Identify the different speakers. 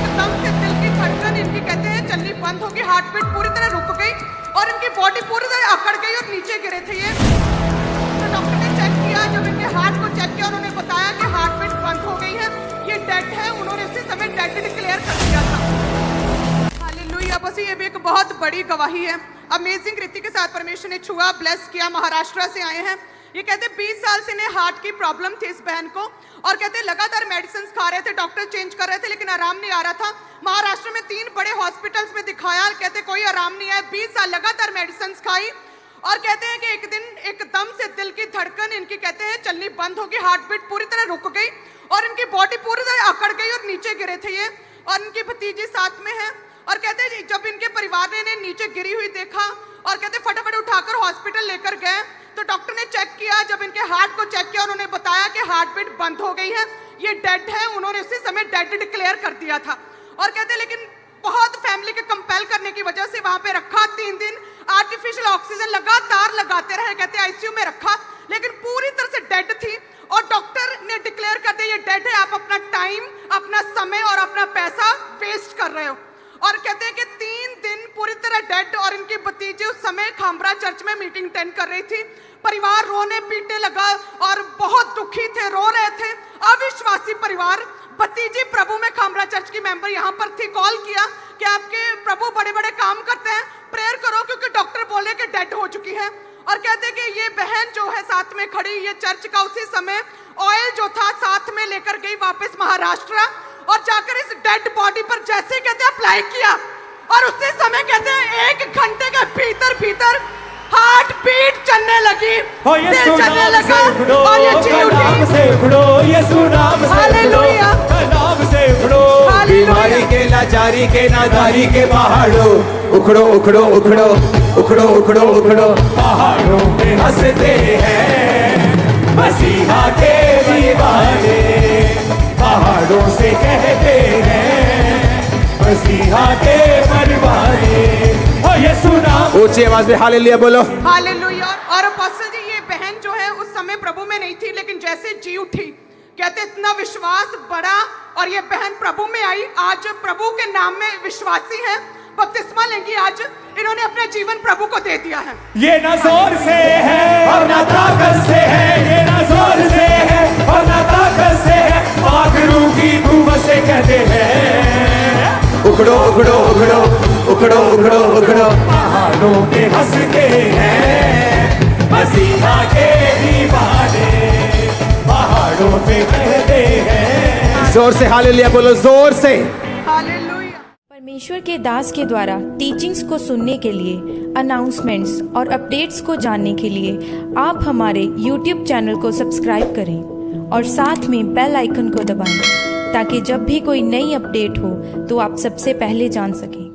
Speaker 1: एकदम से दिल की धड़कन इनकी कहते हैं चलनी बंद होगी, हार्ट बीट पूरी तरह रुक गई और इनकी बॉडी पूरी तरह अकड़ गई और नीचे गिरे थे ये। तो डॉक्टर ने चेक किया, जब इनके हार्ट को चेक किया उन्होंने बताया कि हार्ट बीट बंद हो गई है, ये डेड है। उन्होंने उसी समय डेड डिक्लेयर कर दिया था। हालेलुया। बस ये भी एक बहुत बड़ी गवाही है। अमेजिंग रीति के साथ परमेश्वर ने छुआ, ब्लेस किया। महाराष्ट्र से आए हैं ये, कहते 20 साल से इन्हें हार्ट की प्रॉब्लम थी इस बहन को, और कहते लगातार मेडिसिन खा रहे थे, डॉक्टर चेंज कर रहे थे, लेकिन आराम नहीं आ रहा था। महाराष्ट्र में 3 बड़े हॉस्पिटल्स में दिखाया, कहते कोई आराम नहीं आया। 20 साल लगातार मेडिसिन खाई और कहते हैं कि एक दिन एकदम से दिल की धड़कन इनकी कहते हैं चलनी बंद होगी, हार्ट बीट पूरी तरह रुक गई और इनकी बॉडी पूरी तरह अकड़ गई और नीचे गिरे थे ये। और इनकी भतीजी साथ में है और कहते हैं जब इनके परिवार ने इन्हें नीचे गिरी हुई देखा और कहते फटाफट उठाकर हॉस्पिटल लेकर गए, तो डॉक्टर ने चेक किया, जब इनके हार्ट को चेक किया उन्होंने बताया कि हार्ट बीट बंद हो गई है, ये डेड है। उन्होंने उसी समय डेड डिक्लेयर कर दिया था। और कहते लेकिन बहुत फैमिली के कंपेल करने की वजह से वहां पे रखा। 3 दिन आर्टिफिशियल ऑक्सीजन लगातार लगाते रहे, कहते आईसीयू में रखा, लेकिन पूरी तरह से डेड थी। और डॉक्टर ने डिक्लेयर कर दिया ये डेड है, आप अपना टाइम, अपना समय और अपना पैसा वेस्ट कर रहे हो। और कहते हैं कि 3 दिन पूरी तरह डेड। और इनकी भतीजी उस समय खामरा चर्च में मीटिंग अटेंड कर रही थी। परिवार रोने पीटने लगा और बहुत दुखी थे, रो रहे थे। अविश्वासी परिवार, भतीजी प्रभु में खामरा चर्च की मेंबर यहाँ पर थी, कॉल किया कि आपके प्रभु बड़े बड़े काम करते हैं, प्रेयर करो क्योंकि डॉक्टर बोले कि डेड हो चुकी है। और कहते हैं कि ये बहन जो है साथ में खड़ी, ये चर्च का उसी समय ऑयल जो था साथ में लेकर गई वापस महाराष्ट्र और जाकर इस डेड बॉडी पर जैसे कहते हैं अप्लाई किया और उसी समय कहते हैं 1 घंटे के भीतर भीतर हार्ट बीट चलने लगी, दिल चलने लगा और ये जी उठी। हालेलुया,
Speaker 2: बीमारी के, लाचारी के, नादारी के पहाड़ों उखड़ो उखड़ो उखड़ो उखड़ो उखड़ो उखड़ो, पहाड़ों पे हंसते हैं मसीहा के दीवाने, पहाड़ों से कहते हैं मसीहा के परवाने। ये सुना, ऊंची आवाज में हालेलुया बोलो।
Speaker 1: हालेलुया। और अपोस्टल जी ये बहन जो है उस समय प्रभु में नहीं थी, लेकिन जैसे जी उठी, कहते इतना विश्वास बढ़ा और ये बहन प्रभु में आई। आज प्रभु के नाम में विश्वासी है, बपतिस्मा लेंगी। आज इन्होंने अपना जीवन प्रभु को दे दिया है।
Speaker 2: ये ना जोर से है और ना ताकत से है, ये ना जोर से है और ना ताकत से है, पाखरू की धूम से कहते हैं उखड़ो उखड़ो उखड़ो उखड़ो उखड़ो उखड़ो, पहाड़ों पे हंसते हैं मसीहा के दीवाने, पहाड़ों पे कहते हैं। जोर से हालेलुया बोलो, जोर से
Speaker 1: हालेलुया।
Speaker 3: परमेश्वर के दास के द्वारा टीचिंग्स को सुनने के लिए, अनाउंसमेंट्स और अपडेट्स को जानने के लिए आप हमारे YouTube चैनल को सब्सक्राइब करें और साथ में बेल आइकन को दबाएं, ताकि जब भी कोई नई अपडेट हो तो आप सबसे पहले जान सकें।